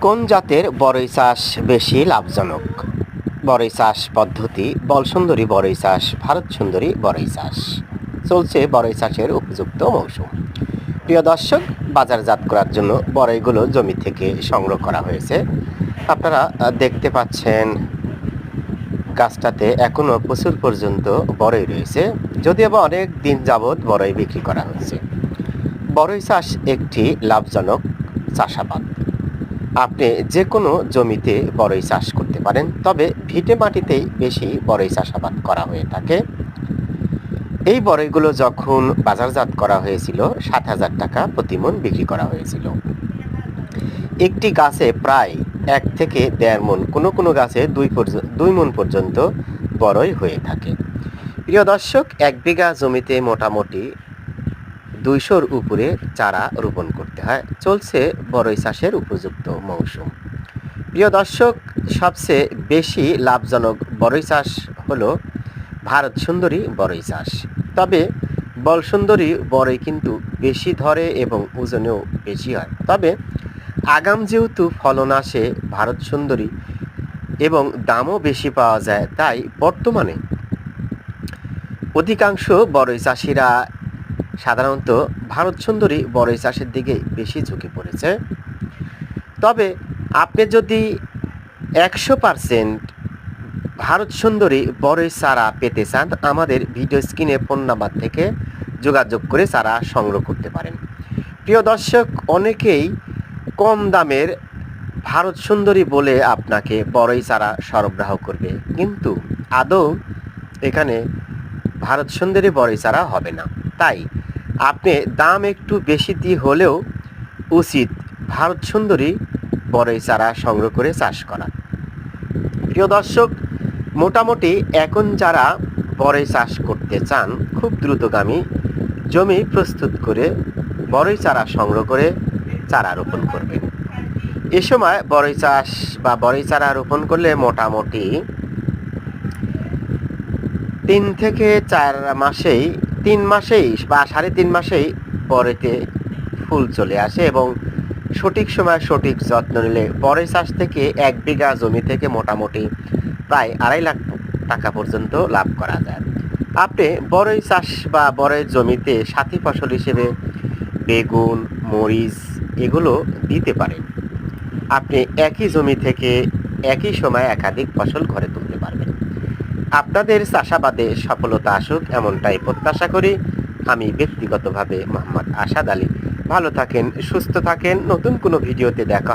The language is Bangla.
কোন জাতের বড়ই চাষ বেশি লাভজনক? বড়ই চাষ পদ্ধতি: বলসুন্দরী বড়ই চাষ, ভারত সুন্দরী বড়ই চাষ। চলছে বড়ই চাষের উপযুক্ত মৌসুম। প্রিয় দর্শক, বাজারজাত করার জন্য বড়ইগুলো জমি থেকে সংগ্রহ করা হয়েছে। আপনারা দেখতে পাচ্ছেন গাছটাতে এখনো প্রচুর পর্যন্ত বড়ই রয়েছে, যদিও বা অনেক দিন যাবৎ বড়ই বিক্রি করা হচ্ছে। বড়ই চাষ একটি লাভজনক চাষাবাদ। আপনি যে কোনো জমিতে বড়ই চাষ করতে পারেন, তবে ভিটে মাটিতেই বেশি বড়ই চাষাবাদ করা হয়ে থাকে। এই বড়ইগুলো যখন বাজারজাত করা হয়েছিল ৭,০০০ টাকা প্রতি মণ বিক্রি করা হয়েছিল। একটি গাছে প্রায় ১ থেকে ১.৫ মণ, কোনো কোনো গাছে ২ মণ পর্যন্ত বড়ই হয়ে থাকে। প্রিয় দর্শক, ১ বিঘা জমিতে মোটামুটি ২০০-র উপরে চারা রোপণ করতে হয়। চলছে বড়ই চাষের উপযুক্ত মৌসুম। প্রিয় দর্শক, সবচেয়ে বেশি লাভজনক বড়ই চাষ হলো ভারত সুন্দরী বড়ই চাষ। তবে বলসুন্দরী বড়ই কিন্তু বেশি ধরে এবং ওজনেও বেশি হয়। তবে আগাম যেহেতু ফলন আসে ভারত সুন্দরী এবং দামও বেশি পাওয়া যায়, তাই বর্তমানে অধিকাংশ বড়ই চাষিরা সাধারণত ভারত সুন্দরী বড়ই চাষের দিকে বেশি ঝুঁকে পড়েছে। তবে আপনি যদি ১০০% ভারত সুন্দরী বড়ই চারা পেতে চান, আমাদের ভিডিও স্ক্রিনে ফোন নাম্বার থেকে যোগাযোগ করে চারা সংগ্রহ করতে পারেন। প্রিয় দর্শক, অনেকেই কম দামের ভারত সুন্দরী বলে আপনাকে বড়ই চারা সরবরাহ করবে, কিন্তু আদৌ এখানে ভারত সুন্দরী বড়ই চারা হবে না। তাই আপনি দাম একটু বেশি দিয়ে হলেও উচিত ভারত সুন্দরী বড়ই চারা সংগ্রহ করে চাষ করা। প্রিয় দর্শক, মোটামুটি এখন যারা বড়ই চাষ করতে চান, খুব দ্রুতগামী জমি প্রস্তুত করে বড়ই চারা সংগ্রহ করে চারা রোপণ করবেন। এ সময় বড়ই চাষ বা বড়ই চারা রোপণ করলে মোটামুটি ৩ থেকে ৪ মাসেই, ৩ মাসেই বা ৩.৫ মাসেই বড়ইতে ফুল চলে আসে এবং সঠিক সময় সঠিক যত্ন নিলে বড়ই চাষ থেকে ১ বিঘা জমি থেকে মোটামুটি প্রায় ২.৫ লাখ টাকা পর্যন্ত লাভ করা যায়। আপনি বড়ই চাষ বা বড়ই জমিতে সাথী ফসল হিসেবে বেগুন, মরিচ এগুলো দিতে পারেন। আপনি একই জমি থেকে একই সময় একাধিক ফসল ঘরে তুলতে পারবেন। আপনাদের চাষাবাদে সফলতা আসুক এমনটাই প্রত্যাশা করি। আমি ব্যক্তিগতভাবে মোহাম্মদ আসাদ আলী। ভালো থাকেন, সুস্থ থাকেন। নতুন কোনো ভিডিওতে দেখা হবে।